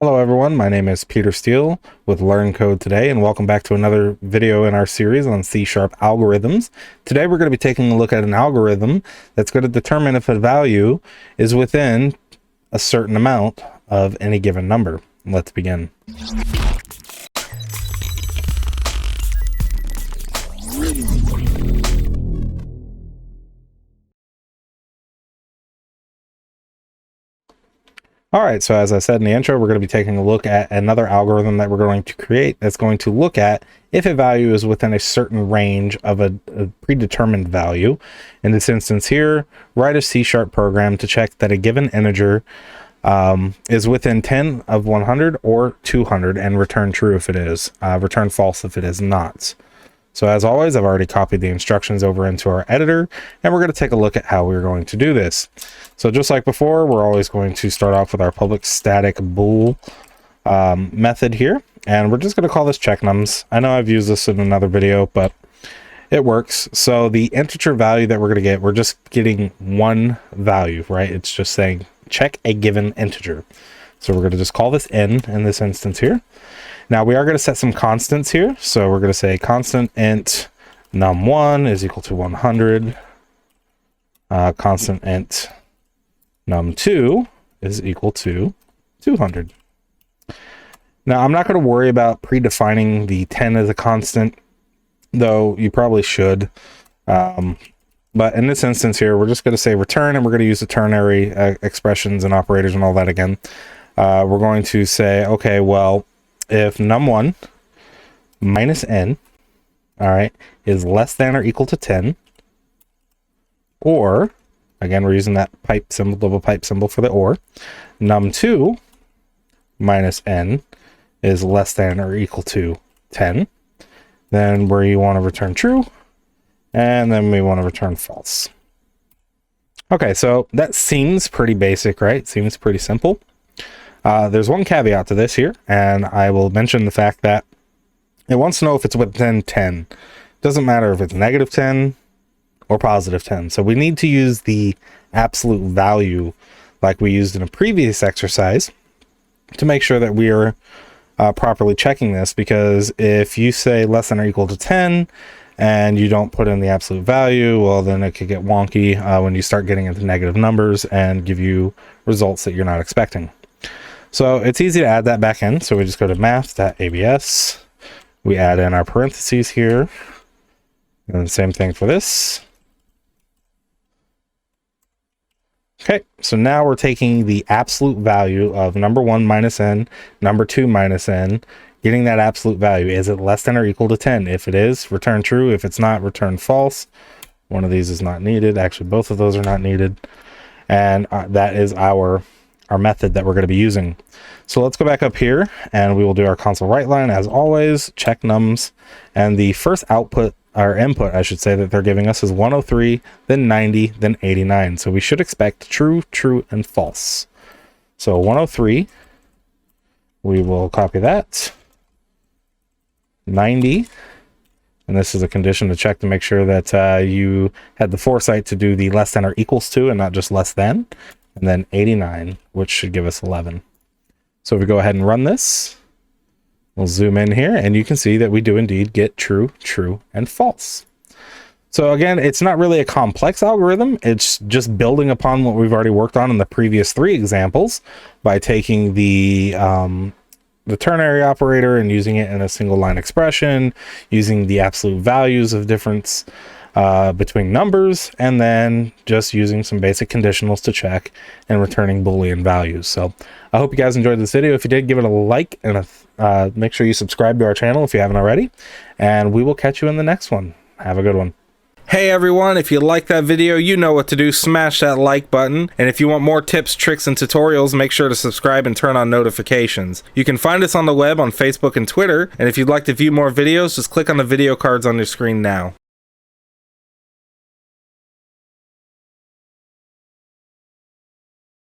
Hello everyone, my name is Peter Steele with Learn Code Today, and welcome back to another video in our series on C# algorithms. Today we're going to be taking a look at an algorithm that's going to determine if a value is within a certain amount of any given number. Let's begin. All right, so as I said in the intro, we're going to be taking a look at another algorithm that we're going to create that's going to look at if a value is within a certain range of a predetermined value. In this instance here, write a C# program to check that a given integer is within 10 of 100 or 200 and return true if it is, return false if it is not. So as always, I've already copied the instructions over into our editor, and we're going to take a look at how we're going to do this. So just like before, we're always going to start off with our public static bool method here, and we're just going to call this checknums. I know I've used this in another video, but it works. So the integer value that we're going to get, we're just getting one value, right? It's just saying check a given integer. So we're going to just call this n in this instance here. Now we are going to set some constants here. So we're going to say constant int num1 is equal to 100. Constant int num2 is equal to 200. Now I'm not going to worry about predefining the 10 as a constant, though you probably should. But in this instance here, we're just going to say return, and we're going to use the ternary expressions and operators and all that again. We're going to say, okay, well, if num1 minus n, all right, is less than or equal to 10, or, again, we're using that pipe symbol, double pipe symbol for the or, num2 minus n is less than or equal to 10, then where you want to return true, and then we want to return false. Okay, so that seems pretty basic, right? Seems pretty simple. There's one caveat to this here, and I will mention the fact that it wants to know if it's within 10. Doesn't matter if it's negative 10 or positive 10. So we need to use the absolute value like we used in a previous exercise to make sure that we are properly checking this, because if you say less than or equal to 10 and you don't put in the absolute value, well, then it could get wonky when you start getting into negative numbers and give you results that you're not expecting. So it's easy to add that back in. So we just go to math.abs. We add in our parentheses here. And same thing for this. Okay, so now we're taking the absolute value of number 1 minus n, number 2 minus n, getting that absolute value. Is it less than or equal to 10? If it is, return true. If it's not, return false. One of these is not needed. Actually, both of those are not needed. And that is our method that we're going to be using. So let's go back up here, and we will do our console write line as always, check nums, and the first output, or input I should say, that they're giving us is 103, then 90, then 89. So we should expect true, true, and false. So 103, we will copy that. 90, and this is a condition to check to make sure that you had the foresight to do the less than or equals to and not just less than. And then 89, which should give us 11. So if we go ahead and run this, we'll zoom in here, and you can see that we do indeed get true, true, and false. So again, it's not really a complex algorithm. It's just building upon what we've already worked on in the previous 3 examples by taking the ternary operator and using it in a single line expression, using the absolute values of difference between numbers, and then just using some basic conditionals to check and returning Boolean values. So I hope you guys enjoyed this video. If you did, give it a like, and make sure you subscribe to our channel if you haven't already, and we will catch you in the next one. Have a good one. Hey everyone, if you like that video, you know what to do. Smash that like button. And if you want more tips, tricks, and tutorials, make sure to subscribe and turn on notifications. You can find us on the web on Facebook and Twitter. And if you'd like to view more videos, just click on the video cards on your screen now.